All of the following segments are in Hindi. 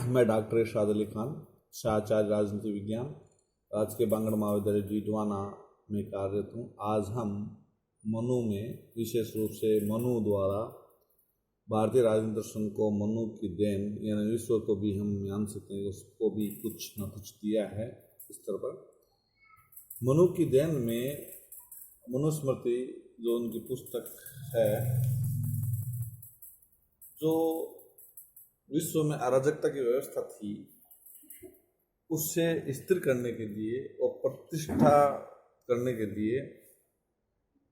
मैं डॉक्टर इरशाद अली खान, शाहचार्य राजनीति विज्ञान, राजकीय बांगड़ महाविद्यालय डीडवाना में कार्यरत हूँ। आज हम मनु में, विशेष रूप से मनु द्वारा भारतीय राजनीति दर्शन को मनु की देन यानी विश्व को भी हम मान सकते हैं, उसको भी कुछ न कुछ दिया है। इस तरह पर मनु की देन में मनुस्मृति जो उनकी पुस्तक है, जो विश्व में अराजकता की व्यवस्था थी उससे स्थिर करने के लिए और प्रतिष्ठा करने के लिए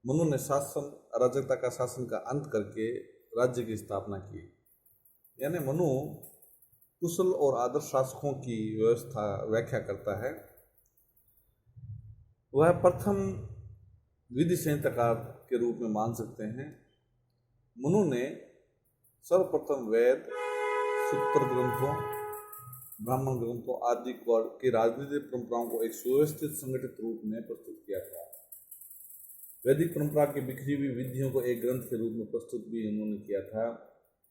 मनु ने शासन, अराजकता का शासन का अंत करके राज्य की स्थापना की। यानी मनु कुशल और आदर्श शासकों की व्यवस्था व्याख्या करता है। वह प्रथम विधि संहिताकार के रूप में मान सकते हैं। मनु ने सर्वप्रथम वेद, सूत्र ग्रंथों, ब्राह्मण ग्रंथों आदि की राजनीतिक परंपराओं को एक सुव्यवस्थित संगठित रूप में प्रस्तुत किया था। वैदिक परंपरा की बिखरी हुई विधियों को एक ग्रंथ के रूप में प्रस्तुत भी उन्होंने किया था।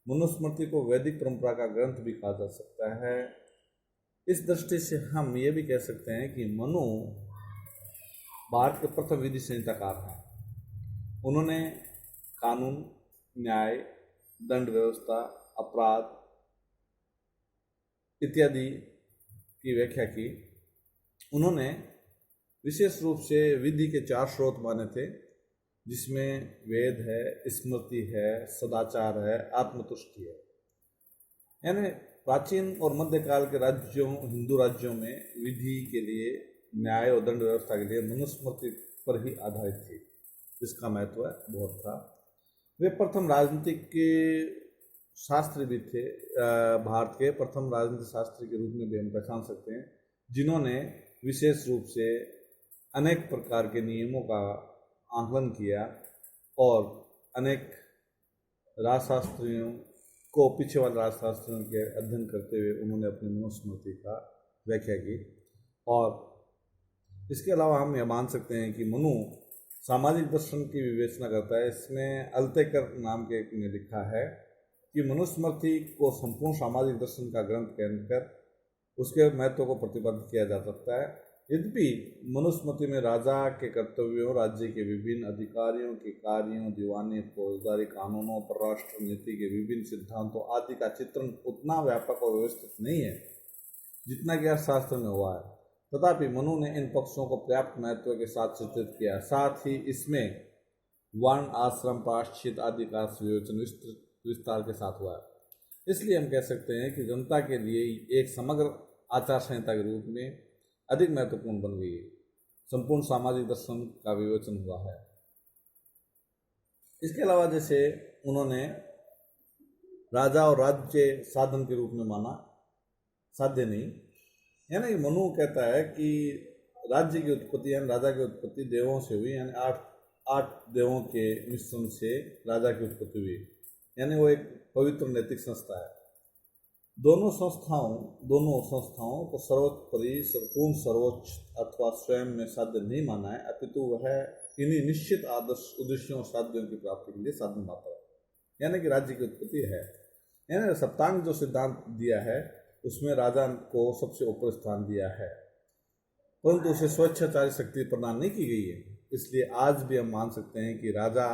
मनुस्मृति को वैदिक परंपरा का ग्रंथ भी कहा जा सकता है। इस दृष्टि से हम ये भी कह सकते हैं कि मनु भारत के प्रथम विधि संहिताकार हैं। उन्होंने कानून, न्याय, दंड व्यवस्था, अपराध इत्यादि की व्याख्या की। उन्होंने विशेष रूप से विधि के 4 स्रोत माने थे, जिसमें वेद है, स्मृति है, सदाचार है, आत्मतुष्टि है। यानी प्राचीन और मध्यकाल के राज्यों, हिंदू राज्यों में विधि के लिए, न्याय और दंड व्यवस्था के लिए मनुस्मृति पर ही आधारित थी, जिसका महत्व बहुत था। वे प्रथम राजनीतिक के शास्त्री भी थे। भारत के प्रथम राजनीतिक शास्त्री के रूप में भी हम पहचान सकते हैं, जिन्होंने विशेष रूप से अनेक प्रकार के नियमों का आकलन किया और अनेक राजशास्त्रियों को, पीछे वाले राजशास्त्रियों के अध्ययन करते हुए उन्होंने अपनी मनुस्मृति का व्याख्या की। और इसके अलावा हम यह मान सकते हैं कि मनु सामाजिक दर्शन की विवेचना करता है। इसमें अल्तेकर नाम के एक ने लिखा है कि मनुस्मृति को संपूर्ण सामाजिक दर्शन का ग्रंथ कहकर उसके महत्व को प्रतिपादित किया जा सकता है। यद्यपि मनुस्मृति में राजा के कर्तव्यों, राज्य के विभिन्न अधिकारियों के कार्यों, दीवानी, फौजदारी कानूनों, परराष्ट्र नीति के विभिन्न सिद्धांतों आदि का चित्रण उतना व्यापक और व्यवस्थित नहीं है जितना कि अर्थशास्त्र में हुआ है। तथापि मनु ने इन पक्षों को पर्याप्त महत्व के साथ चित्रित किया। साथ ही इसमें वर्ण, आश्रम, प्रायश्चित आदि का विवेचन विस्तार के साथ हुआ है। इसलिए हम कह सकते हैं कि जनता के लिए एक समग्र आचार संहिता के रूप में अधिक महत्वपूर्ण बन गई है। संपूर्ण सामाजिक दर्शन का विवेचन हुआ है। इसके अलावा जैसे उन्होंने राजा और राज्य साधन के रूप में माना, साध्य नहीं। यानी मनु कहता है कि राज्य की उत्पत्ति यानी राजा की उत्पत्ति देवों से हुई, यानी आठ देवों के मिश्रण से राजा की उत्पत्ति हुई। यानी वो एक पवित्र नैतिक संस्था है। दोनों संस्थाओं को सर्वोपरि, पूर्ण सर्वोच्च अथवा स्वयं में साध्य नहीं माना है, अपितु वह इन्हीं निश्चित आदर्श उद्देश्यों और साध्यों की प्राप्ति के लिए साधन मात्र है। यानी कि राज्य की उत्पत्ति है। यानी सप्तांग जो सिद्धांत दिया है उसमें राजा को सबसे ऊपर स्थान दिया है, परंतु उसे स्वेच्छाचारी शक्ति प्रदान नहीं की गई है। इसलिए आज भी हम मान सकते हैं कि राजा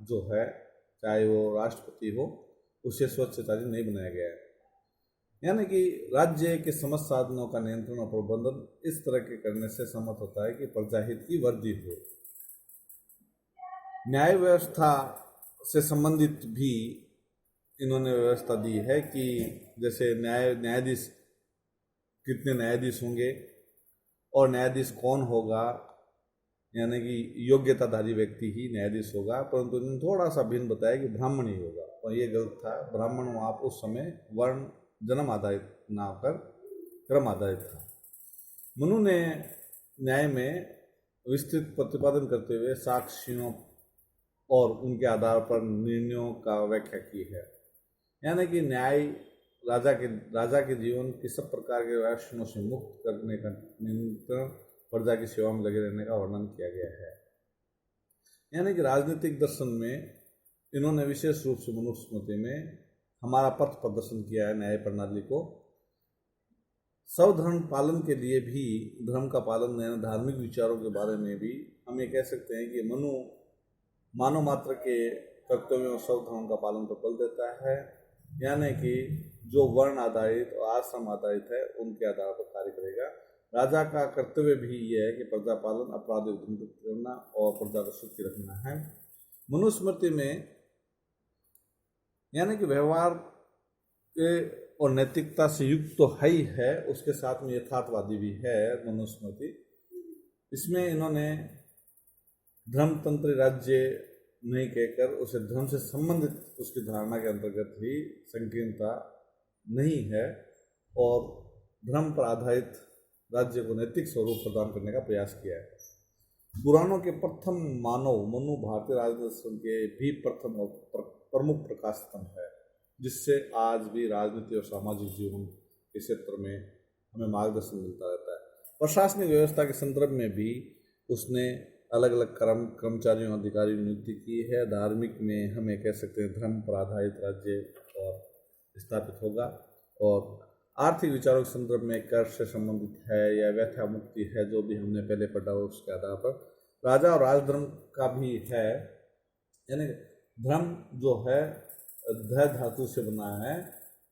जो है, चाहे वो राष्ट्रपति हो, उसे स्वेच्छाचारी नहीं बनाया गया है। यानी कि राज्य के समस्त साधनों का नियंत्रण और प्रबंधन इस तरह के करने से सम्मत होता है कि प्रजाहित की वृद्धि हो। न्याय व्यवस्था से संबंधित भी इन्होंने व्यवस्था दी है कि जैसे न्यायाधीश, कितने न्यायाधीश होंगे और न्यायाधीश कौन होगा, यानी कि योग्यताधारी व्यक्ति ही न्यायाधीश होगा। परंतु इन्होंने थोड़ा सा भिन्न बताया कि ब्राह्मण ही होगा, और ये गलत था। ब्राह्मण वहाँ उस समय वर्ण जन्म आधारित ना होकर क्रम आधारित था। मनु ने न्याय में विस्तृत प्रतिपादन करते हुए साक्ष्यों और उनके आधार पर निर्णयों का व्याख्या की है। यानी कि न्याय राजा के जीवन की सब प्रकार के वैषणों से मुक्त करने का नियंत्रण, प्रजा की सेवा में लगे रहने का वर्णन किया गया है। यानी कि राजनीतिक दर्शन में इन्होंने विशेष रूप से मनुस्मृति में हमारा पथ प्रदर्शन किया है न्याय प्रणाली को। स्वधर्म पालन के लिए भी धर्म का पालन यानी धार्मिक विचारों के बारे में भी हम ये कह सकते हैं कि मानव मात्र के कर्तव्यों में स्वधर्म का पालन पर बल देता है, यानी कि जो वर्ण आधारित और आश्रम आधारित है उनके आधार पर कार्य करेगा। राजा का कर्तव्य भी यह है कि प्रजा पालन, अपराध नियंत्रित करना और प्रजा को सुखी रखना है। मनुस्मृति में यानी कि व्यवहार के और नैतिकता से युक्त तो है ही है, उसके साथ में यथार्थवादी भी है मनुस्मृति। इसमें इन्होंने धर्मतंत्र राज्य नहीं कहकर उसे धर्म से संबंधित उसकी धारणा के अंतर्गत ही संकीर्णता नहीं है और धर्म पर आधारित राज्य को नैतिक स्वरूप प्रदान करने का प्रयास किया है। पुराणों के प्रथम मानव मनु भारतीय राजदर्शन के भी प्रथम और प्रमुख प्रकाश स्तंभ है, जिससे आज भी राजनीति और सामाजिक जीवन के क्षेत्र में हमें मार्गदर्शन मिलता रहता है। प्रशासनिक व्यवस्था के संदर्भ में भी उसने अलग अलग कर्मचारियों अधिकारियों की नियुक्ति की है। धार्मिक में हमें कह सकते हैं धर्म पर आधारित राज्य और स्थापित होगा, और आर्थिक विचारों के संदर्भ में कर से संबंधित है या व्यथा मुक्ति है, जो भी हमने पहले पढ़ा उसके आधार पर राजा और राजधर्म का भी है। यानी धर्म जो है ध धातु से बना है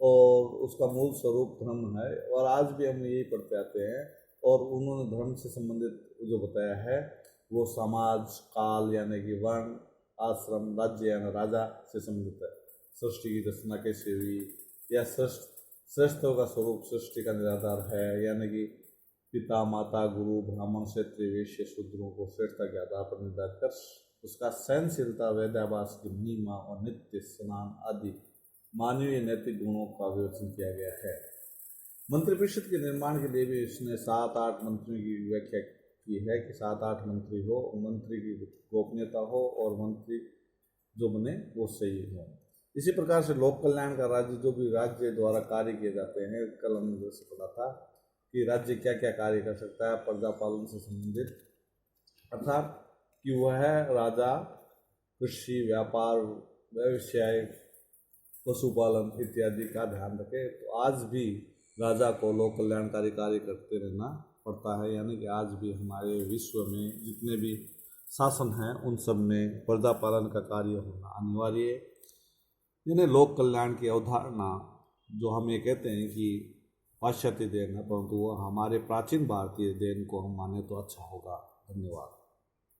और उसका मूल स्वरूप धर्म है, और आज भी हम यही पढ़ते आते हैं। और उन्होंने धर्म से संबंधित जो बताया है वो समाज काल यानी कि वर्ण आश्रम राज्य यानी राजा से संबंधित है। सृष्टि की रचना कैसे हुई या श्रेष्ठों का स्वरूप सृष्टि का निराधार है, यानी कि पिता माता गुरु ब्राह्मण क्षत्रिय वैश्य शूद्रों को श्रेष्ठता के आधार पर निर्धारित कर उसका सहनशीलता वेदाभ्यास की महिमा और नित्य स्नान आदि मानवीय नैतिक गुणों का विवेचन किया गया है। मंत्रिपरिषद के निर्माण के लिए भी इसने 7-8 मंत्रियों की व्याख्या की है कि 7-8 मंत्री हो, मंत्री की गोपनीयता हो और मंत्री जो बने वो सही हो। इसी प्रकार से लोक कल्याण का राज्य जो भी राज्य द्वारा कार्य किए जाते हैं, कल हमने जैसे पढ़ा था कि राज्य क्या क्या कार्य कर सकता है प्रजा पालन से संबंधित, अर्थात कि वह राजा कृषि व्यापार व्यवसाय पशुपालन इत्यादि का ध्यान रखे। तो आज भी राजा को लोक कल्याणकारी कार्य करते रहना पड़ता है, यानी कि आज भी हमारे विश्व में जितने भी शासन हैं उन सब में प्रजा पालन का कार्य होना अनिवार्य है। यानी लोक कल्याण की अवधारणा जो हम ये कहते हैं कि पाश्चात्य देन है, परंतु वह हमारे प्राचीन भारतीय देन को हम माने तो अच्छा होगा। धन्यवाद।